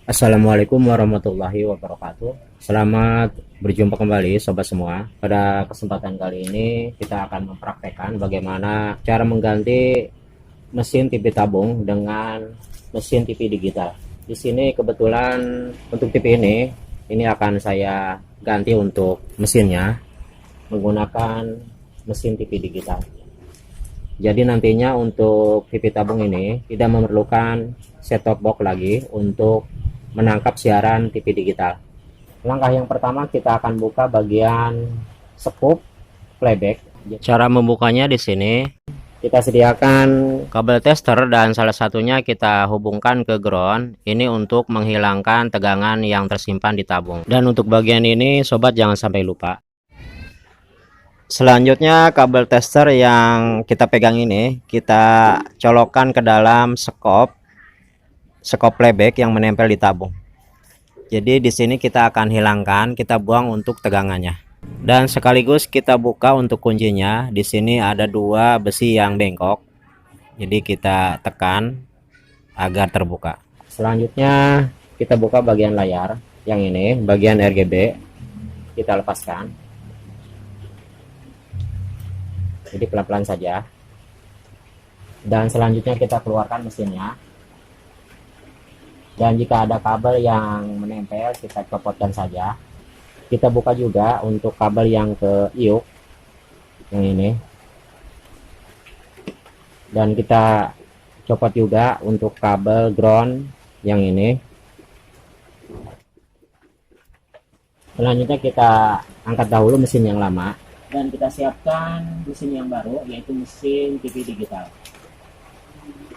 Assalamualaikum warahmatullahi wabarakatuh. Selamat berjumpa kembali sobat semua. Pada kesempatan kali ini kita akan mempraktekkan bagaimana cara mengganti mesin TV tabung dengan mesin TV digital. Di sini kebetulan untuk TV ini akan saya ganti untuk mesinnya menggunakan mesin TV digital. Jadi nantinya untuk TV tabung ini tidak memerlukan set-top box lagi untuk menangkap siaran TV digital. Langkah yang pertama kita akan buka bagian scoop playback. Cara membukanya di sini kita sediakan kabel tester dan salah satunya kita hubungkan ke ground. Ini untuk menghilangkan tegangan yang tersimpan di tabung. Dan untuk bagian ini sobat jangan sampai lupa. Selanjutnya kabel tester yang kita pegang ini kita colokkan ke dalam skop playback yang menempel di tabung. Jadi di sini kita akan hilangkan, kita buang untuk tegangannya. Dan sekaligus kita buka untuk kuncinya. Di sini ada dua besi yang bengkok. Jadi kita tekan agar terbuka. Selanjutnya kita buka bagian layar yang ini, bagian RGB. Kita lepaskan. Jadi pelan-pelan saja. Dan selanjutnya kita keluarkan mesinnya. Dan jika ada kabel yang menempel kita copotkan saja. Kita buka juga untuk kabel yang ke iuk yang ini. Dan kita copot juga untuk kabel ground yang ini. Selanjutnya kita angkat dahulu mesin yang lama dan kita siapkan mesin yang baru, yaitu mesin TV digital.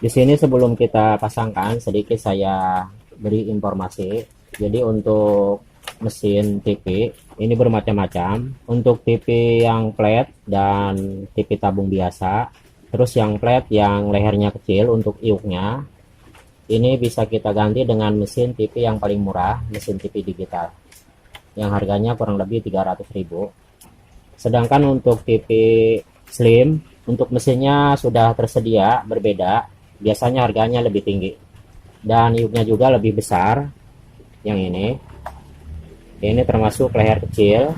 Di sini sebelum kita pasangkan sedikit saya beri informasi. Jadi untuk mesin TV ini bermacam-macam. Untuk TV yang flat dan TV tabung biasa. Terus yang flat yang lehernya kecil untuk iuknya. Ini bisa kita ganti dengan mesin TV yang paling murah, mesin TV digital. Yang harganya kurang lebih 300.000. Sedangkan untuk TV slim, untuk mesinnya sudah tersedia berbeda, biasanya harganya lebih tinggi. Dan iuknya juga lebih besar, yang ini. Ini termasuk leher kecil,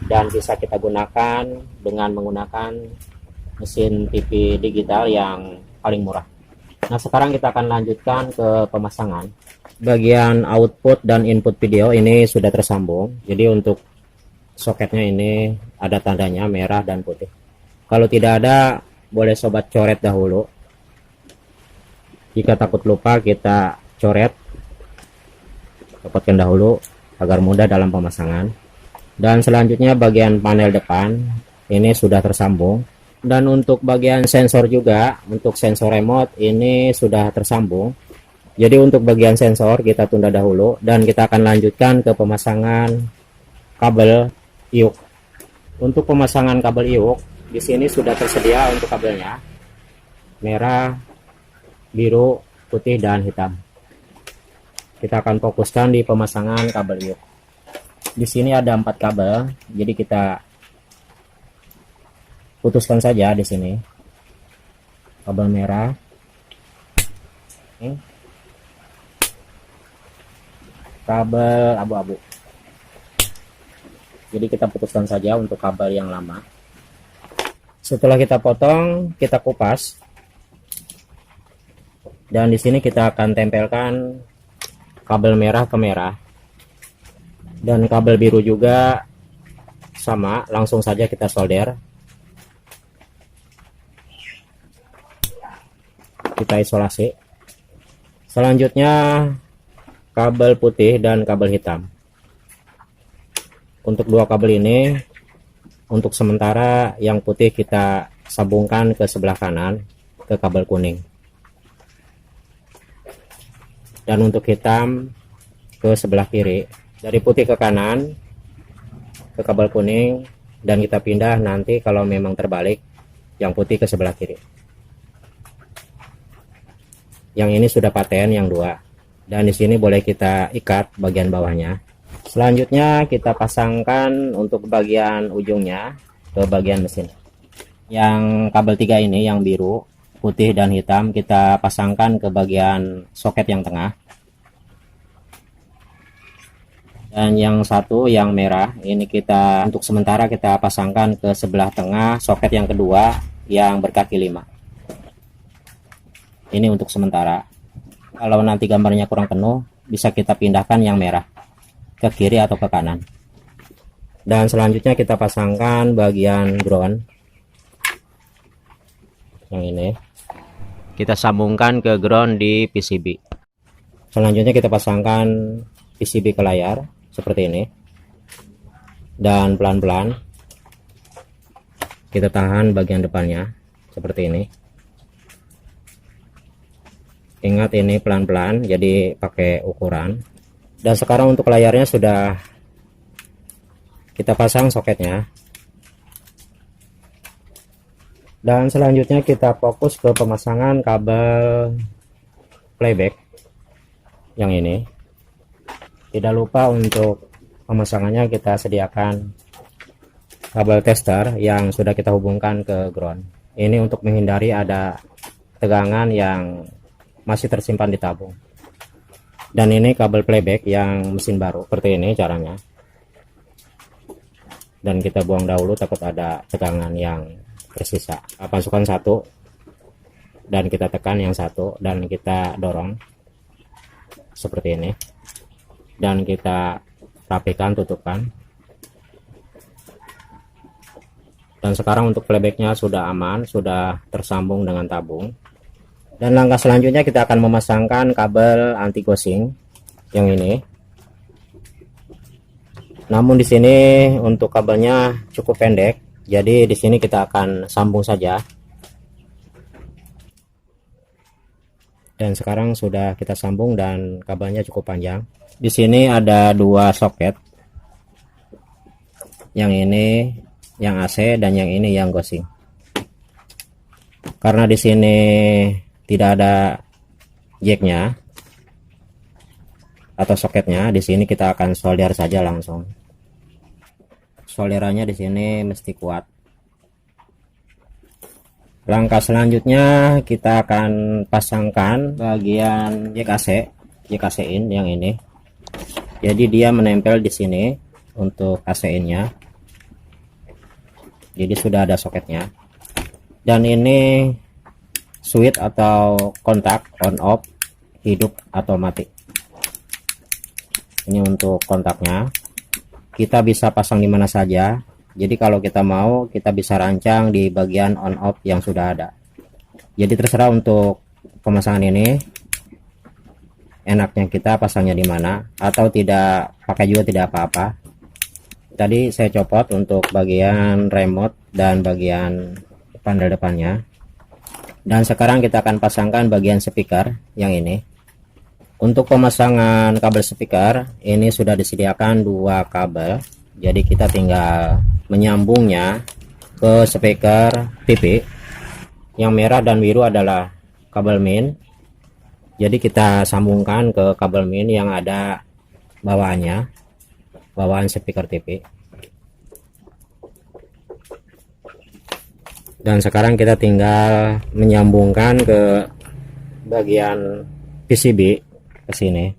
dan bisa kita gunakan dengan menggunakan mesin TV digital yang paling murah. Nah sekarang kita akan lanjutkan ke pemasangan. Bagian output dan input video ini sudah tersambung, jadi untuk soketnya ini ada tandanya merah dan putih. Kalau tidak ada boleh sobat coret dahulu. Jika takut lupa kita coret, copotkan dahulu agar mudah dalam pemasangan. Dan selanjutnya bagian panel depan ini sudah tersambung. Dan untuk bagian sensor juga, untuk sensor remote ini sudah tersambung. Jadi untuk bagian sensor kita tunda dahulu dan kita akan lanjutkan ke pemasangan kabel iuk. Untuk pemasangan kabel iuk di sini sudah tersedia untuk kabelnya merah, biru, putih dan hitam. Kita akan fokuskan di pemasangan kabel iuk. Di sini ada 4 kabel, jadi kita putuskan saja di sini. Kabel merah, kabel abu-abu. Jadi kita putuskan saja untuk kabel yang lama. Setelah kita potong, kita kupas. Dan di sini kita akan tempelkan kabel merah ke merah. Dan kabel biru juga sama, langsung saja kita solder. Kita isolasi. Selanjutnya kabel putih dan kabel hitam. Untuk dua kabel ini, untuk sementara yang putih kita sambungkan ke sebelah kanan ke kabel kuning. Dan untuk hitam ke sebelah kiri. Dari putih ke kanan ke kabel kuning dan kita pindah nanti kalau memang terbalik yang putih ke sebelah kiri. Yang ini sudah paten yang dua. Dan di sini boleh kita ikat bagian bawahnya. Selanjutnya kita pasangkan untuk bagian ujungnya ke bagian mesin. Yang kabel 3 ini yang biru, putih dan hitam kita pasangkan ke bagian soket yang tengah. Dan yang satu yang merah ini kita untuk sementara kita pasangkan ke sebelah tengah soket yang kedua yang berkaki 5. Ini untuk sementara. Kalau nanti gambarnya kurang penuh, bisa kita pindahkan yang merah ke kiri atau ke kanan. Dan selanjutnya kita pasangkan bagian ground yang ini. Kita sambungkan ke ground di PCB. Selanjutnya kita pasangkan PCB ke layar seperti ini. Dan pelan-pelan kita tahan bagian depannya seperti ini. Ingat ini pelan-pelan, jadi pakai ukuran. Dan sekarang untuk layarnya sudah kita pasang soketnya. Dan selanjutnya kita fokus ke pemasangan kabel playback yang ini. Tidak lupa untuk pemasangannya kita sediakan kabel tester yang sudah kita hubungkan ke ground. Ini untuk menghindari ada tegangan yang masih tersimpan di tabung. Dan ini kabel playback yang mesin baru, seperti ini caranya. Dan kita buang dahulu takut ada tegangan yang tersisa. Masukkan satu dan kita tekan yang satu dan kita dorong seperti ini. Dan kita rapikan, tutupkan. Dan sekarang untuk playbacknya sudah aman, sudah tersambung dengan tabung. Dan langkah selanjutnya kita akan memasangkan kabel anti ghosting yang ini. Namun di sini untuk kabelnya cukup pendek, jadi di sini kita akan sambung saja. Dan sekarang sudah kita sambung dan kabelnya cukup panjang. Di sini ada 2 soket. Yang ini yang AC dan yang ini yang ghosting. Karena di sini tidak ada jacknya atau soketnya, di sini kita akan solder saja langsung. Solderannya di sini mesti kuat. Langkah selanjutnya kita akan pasangkan bagian jack AC in yang ini. Jadi dia menempel di sini untuk AC in-nya. Jadi sudah ada soketnya. Dan ini switch atau kontak on off, hidup atau mati. Ini untuk kontaknya. Kita bisa pasang di mana saja. Jadi kalau kita mau, kita bisa rancang di bagian on off yang sudah ada. Jadi terserah untuk pemasangan ini. Enaknya kita pasangnya di mana, atau tidak pakai juga tidak apa-apa. Tadi saya copot untuk bagian remote dan bagian panel depannya. Dan sekarang kita akan pasangkan bagian speaker yang ini. Untuk pemasangan kabel speaker ini sudah disediakan 2 kabel. Jadi kita tinggal menyambungnya ke speaker TV. Yang merah dan biru adalah kabel main. Jadi kita sambungkan ke kabel main yang ada bawaannya, bawaan speaker TV. Dan sekarang kita tinggal menyambungkan ke bagian PCB ke sini.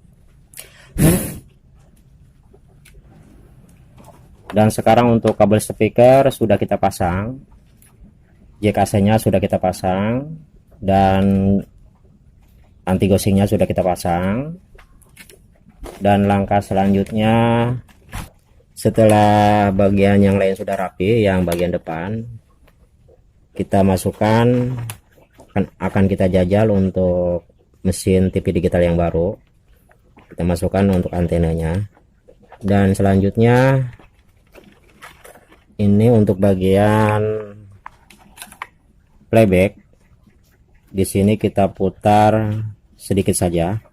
Dan sekarang untuk kabel speaker sudah kita pasang, jack AC-nya sudah kita pasang, dan anti ghosting-nya sudah kita pasang. Dan langkah selanjutnya setelah bagian yang lain sudah rapi, yang bagian depan kita masukkan, akan kita jajal untuk mesin TV digital yang baru. Kita masukkan untuk antenanya. Dan selanjutnya ini untuk bagian playback. Di sini kita putar sedikit saja.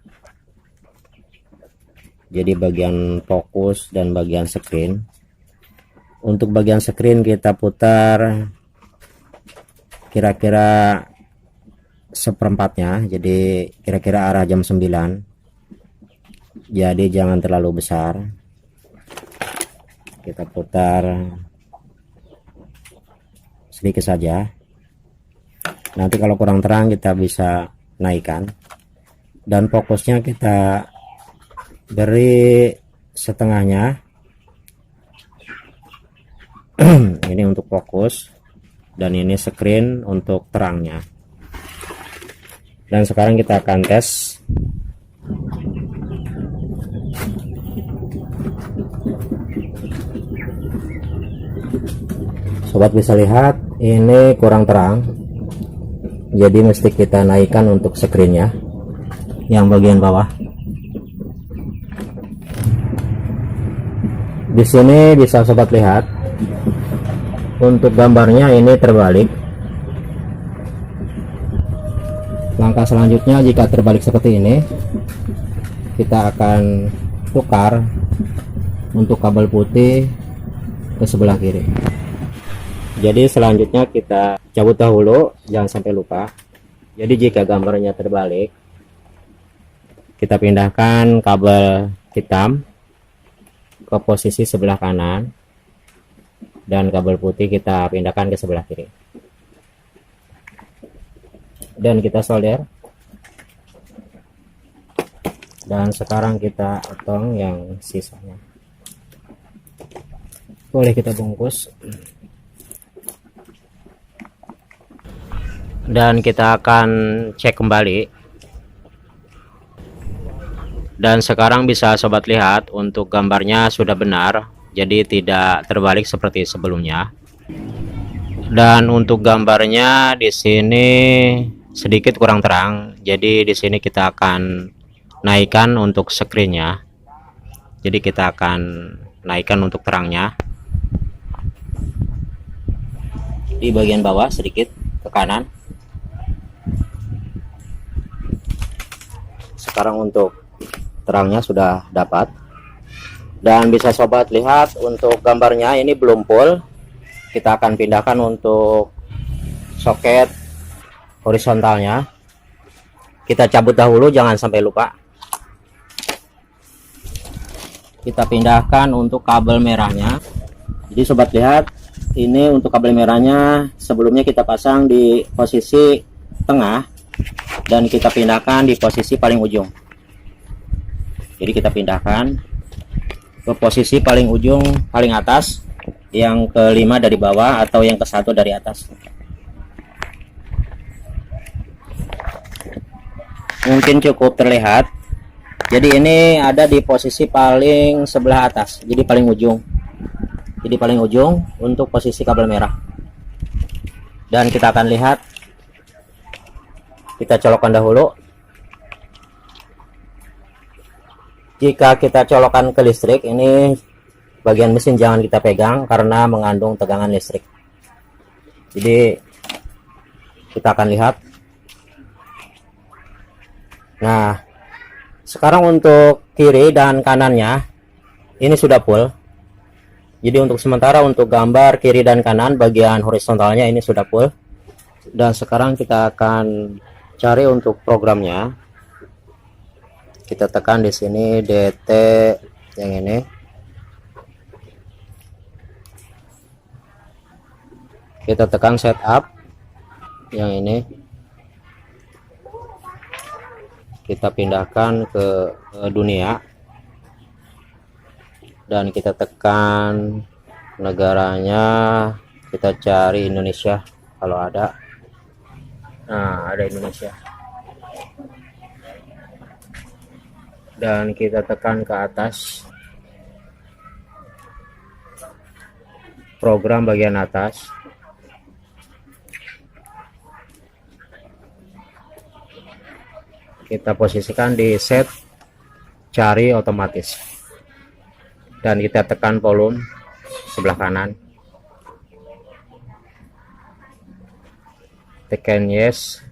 Jadi bagian fokus dan bagian screen. Untuk bagian screen kita putar kira-kira seperempatnya, jadi kira-kira arah jam 9. Jadi jangan terlalu besar. Kita putar sedikit saja. Nanti kalau kurang terang kita bisa naikkan. Dan fokusnya kita beri setengahnya. Ini untuk fokus, dan ini screen untuk terangnya. Dan sekarang kita akan tes. Sobat bisa lihat ini kurang terang, jadi mesti kita naikkan untuk screennya yang bagian bawah. Di sini bisa sobat lihat untuk gambarnya ini terbalik. Langkah selanjutnya jika terbalik seperti ini, kita akan tukar untuk kabel putih ke sebelah kiri. Jadi selanjutnya kita cabut dahulu, jangan sampai lupa. Jadi jika gambarnya terbalik, kita pindahkan kabel hitam ke posisi sebelah kanan, dan kabel putih kita pindahkan ke sebelah kiri, dan kita solder. Dan sekarang kita potong yang sisanya, boleh kita bungkus. Dan kita akan cek kembali. Dan sekarang bisa sobat lihat untuk gambarnya sudah benar, jadi tidak terbalik seperti sebelumnya. Dan untuk gambarnya di sini sedikit kurang terang, jadi di sini kita akan naikkan untuk screennya. Jadi kita akan naikkan untuk terangnya di bagian bawah sedikit ke kanan. Sekarang untuk terangnya sudah dapat, dan bisa sobat lihat untuk gambarnya ini belum full. Kita akan pindahkan untuk soket horizontalnya. Kita cabut dahulu, jangan sampai lupa. Kita pindahkan untuk kabel merahnya. Jadi sobat lihat, ini untuk kabel merahnya sebelumnya kita pasang di posisi tengah, dan kita pindahkan di posisi paling ujung. Jadi kita pindahkan ke posisi paling ujung, paling atas, yang kelima dari bawah atau yang ke-1 dari atas. Mungkin cukup terlihat. Jadi ini ada di posisi paling sebelah atas, jadi paling ujung. Jadi paling ujung untuk posisi kabel merah. Dan kita akan lihat, kita colokkan dahulu. Jika kita colokkan ke listrik, ini bagian mesin jangan kita pegang karena mengandung tegangan listrik. Jadi kita akan lihat. Nah, sekarang untuk kiri dan kanannya ini sudah full. Jadi untuk sementara untuk gambar kiri dan kanan bagian horizontalnya ini sudah full. Dan sekarang kita akan cari untuk programnya. Kita tekan di sini DT yang ini. Kita tekan setup yang ini. Kita pindahkan ke dunia. Dan kita tekan negaranya, kita cari Indonesia kalau ada. Nah, ada Indonesia. Dan kita tekan ke atas, program bagian atas. Kita posisikan di set cari otomatis, dan kita tekan volume sebelah kanan, tekan yes.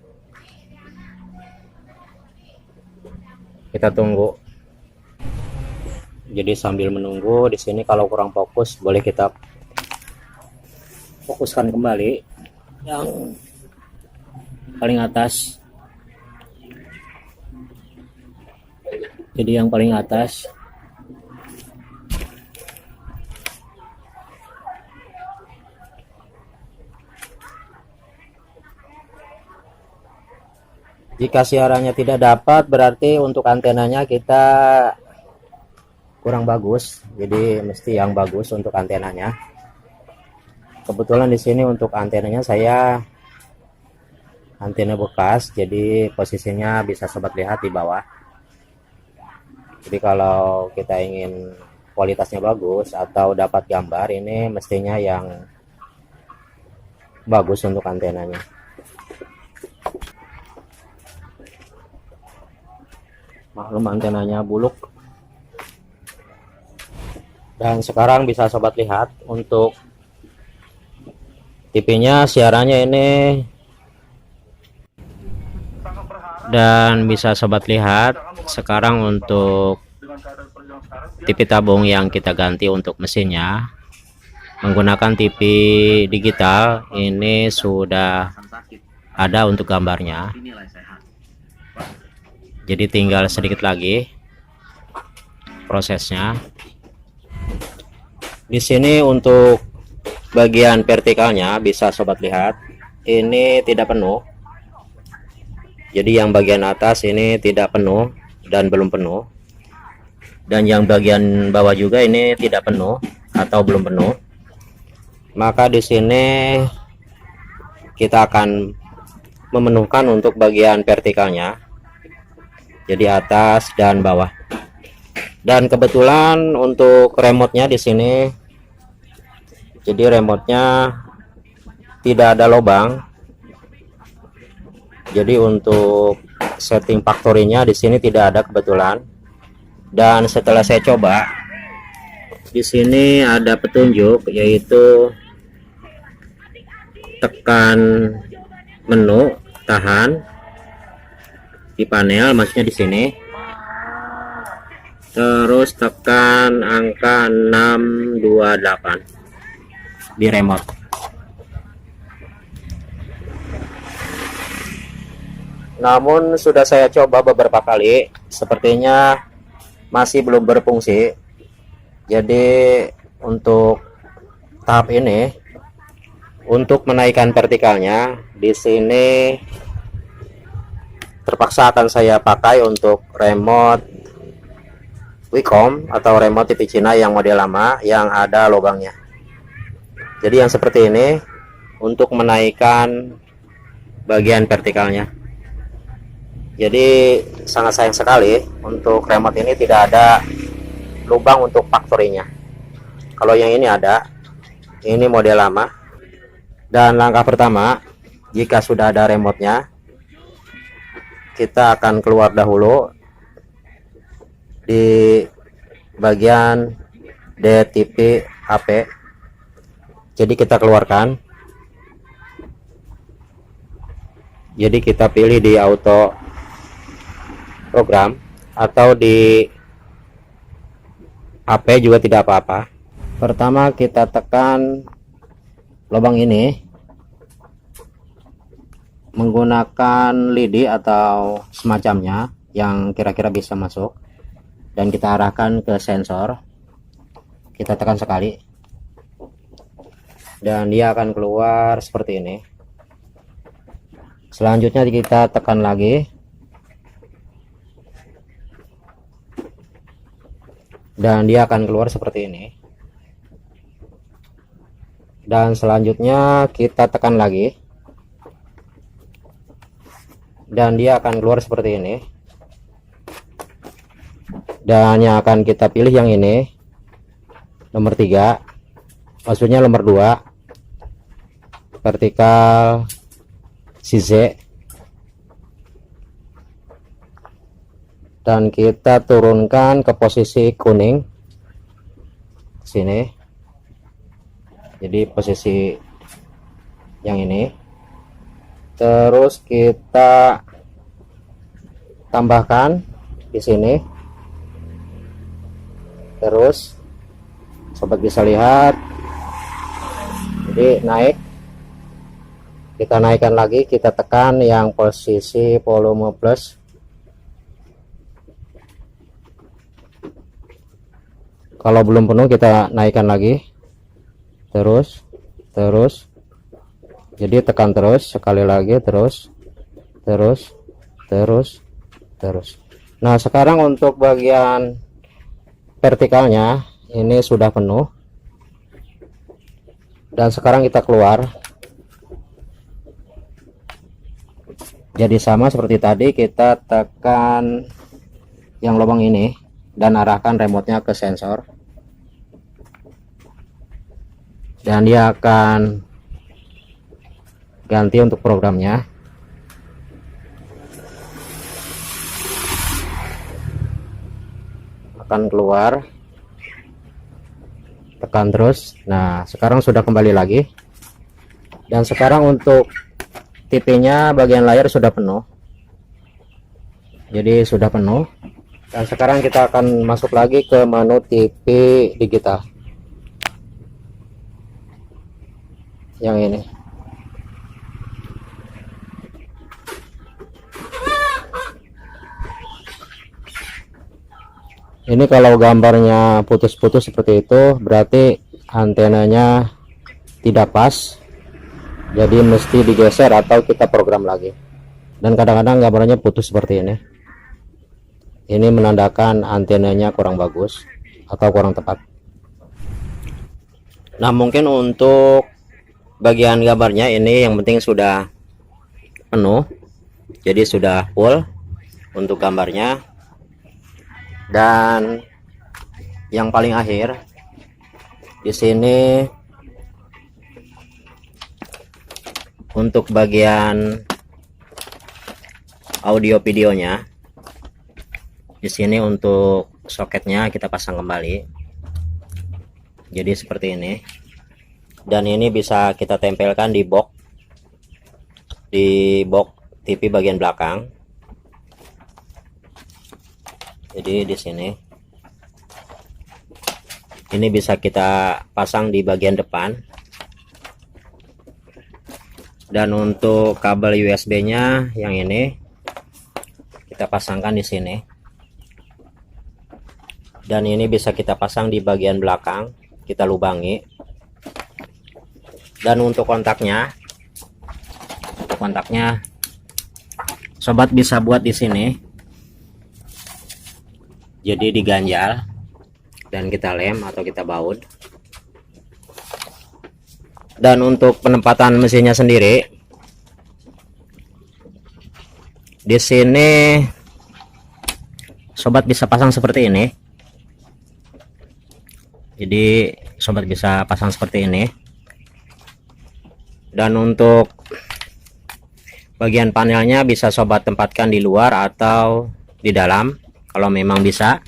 Kita tunggu. Jadi sambil menunggu di sini kalau kurang fokus boleh kita fokuskan kembali yang paling atas. Jadi yang paling atas. Jika siarannya tidak dapat, berarti untuk antenanya kita kurang bagus, jadi mesti yang bagus untuk antenanya. Kebetulan di sini untuk antenanya saya antena bekas, jadi posisinya bisa sobat lihat di bawah. Jadi kalau kita ingin kualitasnya bagus atau dapat gambar, ini mestinya yang bagus untuk antenanya. Maklum antenanya buluk. Dan sekarang bisa sobat lihat untuk TV-nya siarannya ini, dan bisa sobat lihat sekarang untuk TV tabung yang kita ganti untuk mesinnya menggunakan TV digital, ini sudah ada untuk gambarnya, jadi tinggal sedikit lagi prosesnya. Di sini untuk bagian vertikalnya bisa sobat lihat ini tidak penuh, jadi yang bagian atas ini tidak penuh dan belum penuh, dan yang bagian bawah juga ini tidak penuh atau belum penuh. Maka di sini kita akan memenuhkan untuk bagian vertikalnya, jadi atas dan bawah. Dan kebetulan untuk remote-nya di sini, jadi remote-nya tidak ada lubang. Jadi untuk setting factory-nya di sini tidak ada kebetulan. Dan setelah saya coba, di sini ada petunjuk, yaitu tekan menu, tahan di panel, maksudnya di sini. Terus tekan angka 628 di remote. Namun sudah saya coba beberapa kali, sepertinya masih belum berfungsi. Jadi untuk tahap ini, untuk menaikkan vertikalnya di sini terpaksa akan saya pakai untuk remote Wacom atau remote TV Cina yang model lama yang ada lubangnya. Jadi yang seperti ini untuk menaikkan bagian vertikalnya. Jadi sangat sayang sekali untuk remote ini tidak ada lubang untuk factory-nya. Kalau yang ini ada, ini model lama. Dan langkah pertama, jika sudah ada remote-nya, kita akan keluar dahulu di bagian DTP HP. Jadi kita keluarkan, jadi kita pilih di auto program atau di HP juga tidak apa-apa. Pertama kita tekan lubang ini menggunakan lidi atau semacamnya yang kira-kira bisa masuk, dan kita arahkan ke sensor. Kita tekan sekali dan dia akan keluar seperti ini. Selanjutnya kita tekan lagi dan dia akan keluar seperti ini. Dan selanjutnya kita tekan lagi dan dia akan keluar seperti ini. Dan yang akan kita pilih yang ini, nomor 3, maksudnya nomor 2, vertikal CZ, dan kita turunkan ke posisi kuning sini. Jadi posisi yang ini, terus kita tambahkan di sini. Terus sobat bisa lihat, jadi naik. Kita naikkan lagi, kita tekan yang posisi volume plus. Kalau belum penuh kita naikkan lagi, terus jadi tekan terus sekali lagi, terus. Nah sekarang untuk bagian vertikalnya ini sudah penuh, dan sekarang kita keluar. Jadi sama seperti tadi, kita tekan yang lubang ini dan arahkan remote-nya ke sensor, dan dia akan ganti untuk programnya. Akan keluar, tekan terus. Nah, sekarang sudah kembali lagi, dan sekarang untuk TV-nya bagian layar sudah penuh, jadi sudah penuh. Dan sekarang kita akan masuk lagi ke menu TV digital yang ini. Ini kalau gambarnya putus-putus seperti itu, berarti antenanya tidak pas, jadi mesti digeser atau kita program lagi. Dan kadang-kadang gambarnya putus seperti ini menandakan antenanya kurang bagus atau kurang tepat. Nah, mungkin untuk bagian gambarnya ini yang penting sudah penuh, jadi sudah full untuk gambarnya. Dan yang paling akhir di sini untuk bagian audio videonya, di sini untuk soketnya kita pasang kembali, jadi seperti ini. Dan ini bisa kita tempelkan di box TV bagian belakang. Jadi di sini ini bisa kita pasang di bagian depan. Dan untuk kabel USB-nya yang ini kita pasangkan di sini. Dan ini bisa kita pasang di bagian belakang, kita lubangi. Dan untuk kontaknya sobat bisa buat di sini. Jadi diganjal dan kita lem atau kita baut. Dan untuk penempatan mesinnya sendiri, di sini sobat bisa pasang seperti ini. Jadi sobat bisa pasang seperti ini. Dan untuk bagian panelnya bisa sobat tempatkan di luar atau di dalam kalau memang bisa.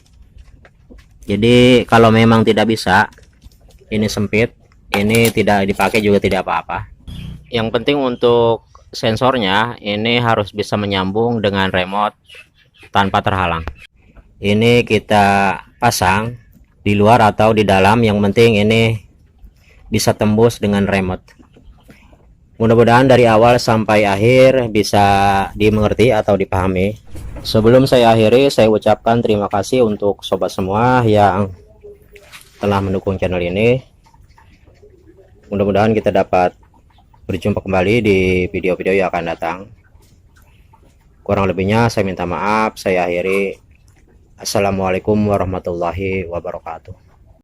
Jadi kalau memang tidak bisa, ini sempit, ini tidak dipakai juga tidak apa-apa. Yang penting untuk sensornya ini harus bisa menyambung dengan remote tanpa terhalang. Ini kita pasang di luar atau di dalam, yang penting ini bisa tembus dengan remote. Mudah-mudahan dari awal sampai akhir bisa dimengerti atau dipahami. Sebelum saya akhiri, saya ucapkan terima kasih untuk sobat semua yang telah mendukung channel ini. Mudah-mudahan kita dapat berjumpa kembali di video-video yang akan datang. Kurang lebihnya saya minta maaf. Saya akhiri. Assalamualaikum warahmatullahi wabarakatuh.